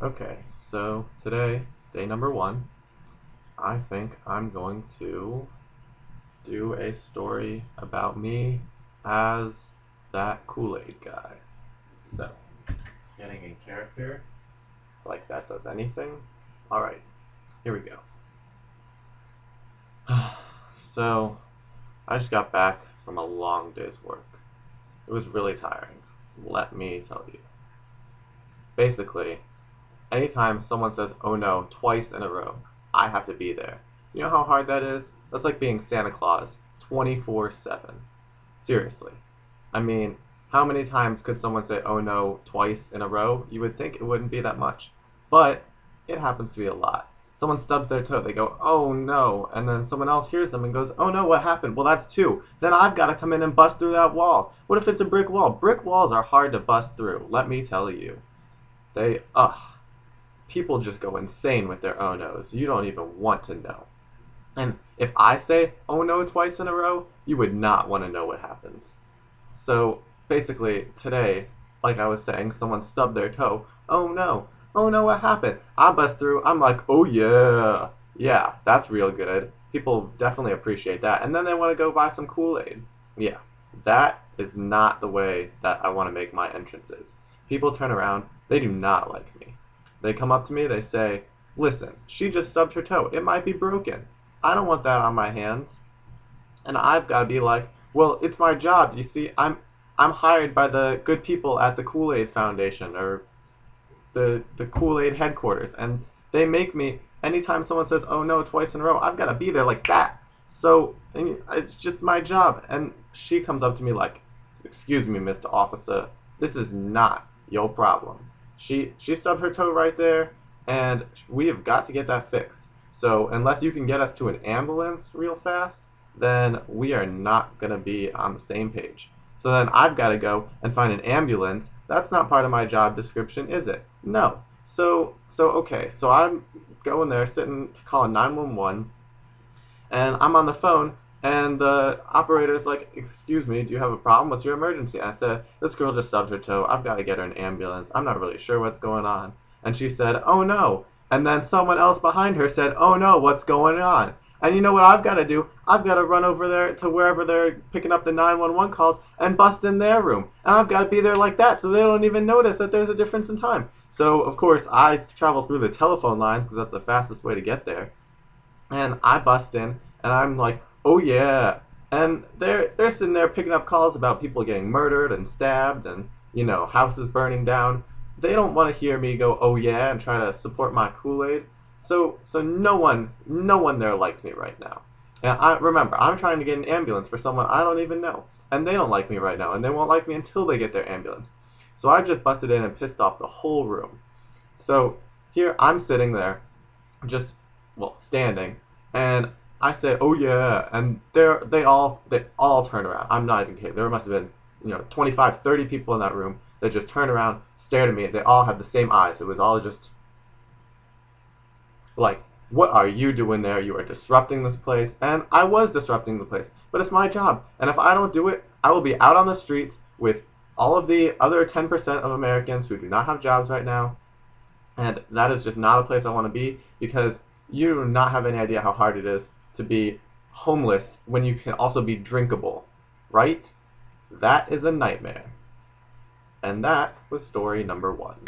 Okay, so today, day number 1, I think I'm going to do a story about me as that Kool-Aid guy. So, getting in character, like that does anything. Alright, here we go. So, I just got back from a long day's work. It was really tiring, let me tell you. Basically, anytime someone says, "oh no," twice in a row, I have to be there. You know how hard that is? That's like being Santa Claus 24/7. Seriously. I mean, how many times could someone say, "oh no," twice in a row? You would think it wouldn't be that much. But it happens to be a lot. Someone stubs their toe, they go, "oh no," and then someone else hears them and goes, "oh no, what happened?" Well, that's two. Then I've got to come in and bust through that wall. What if it's a brick wall? Brick walls are hard to bust through, let me tell you. Ugh. People just go insane with their oh no's. You don't even want to know. And if I say oh no twice in a row, you would not want to know what happens. So basically, today, like I was saying, someone stubbed their toe. Oh no. Oh no, what happened? I bust through. I'm like, oh yeah. Yeah, that's real good. People definitely appreciate that. And then they want to go buy some Kool-Aid. Yeah, that is not the way that I want to make my entrances. People turn around. They do not like me. They come up to me, they say, "listen, she just stubbed her toe. It might be broken. I don't want that on my hands." And I've got to be like, "well, it's my job. You see, I'm hired by the good people at the Kool-Aid Foundation or the Kool-Aid headquarters, and they make me anytime someone says, 'oh no,' twice in a row, I've got to be there like that. So it's just my job." And she comes up to me like, "excuse me, Mr. Officer, this is not your problem. She stubbed her toe right there, and we have got to get that fixed. So unless you can get us to an ambulance real fast, then we are not going to be on the same page." So then I've got to go and find an ambulance. That's not part of my job description, is it? No. Okay, so I'm going there, sitting calling 911, and I'm on the phone, and the operator's like, "excuse me, do you have a problem? What's your emergency?" And I said, "this girl just stubbed her toe. I've got to get her an ambulance. I'm not really sure what's going on." And she said, "oh no." And then someone else behind her said, "oh no, what's going on?" And you know what I've got to do? I've got to run over there to wherever they're picking up the 911 calls and bust in their room. And I've got to be there like that so they don't even notice that there's a difference in time. So, of course, I travel through the telephone lines because that's the fastest way to get there. And I bust in, and I'm like, "oh yeah." And they're sitting there picking up calls about people getting murdered and stabbed and, houses burning down. They don't want to hear me go, "oh yeah," and try to support my Kool-Aid. So no one there likes me right now. And remember, I'm trying to get an ambulance for someone I don't even know. And they don't like me right now, and they won't like me until they get their ambulance. So I just busted in and pissed off the whole room. So here I'm sitting there, just, well, standing, and I say, "oh yeah," and they all turn around. I'm not even kidding. There must have been 25, 30 people in that room that just turned around, stared at me. They all had the same eyes. It was all just like, "what are you doing there? You are disrupting this place." And I was disrupting the place, but it's my job. And if I don't do it, I will be out on the streets with all of the other 10% of Americans who do not have jobs right now. And that is just not a place I want to be, because you do not have any idea how hard it is to be homeless when you can also be drinkable, right? That is a nightmare. And that was story number 1.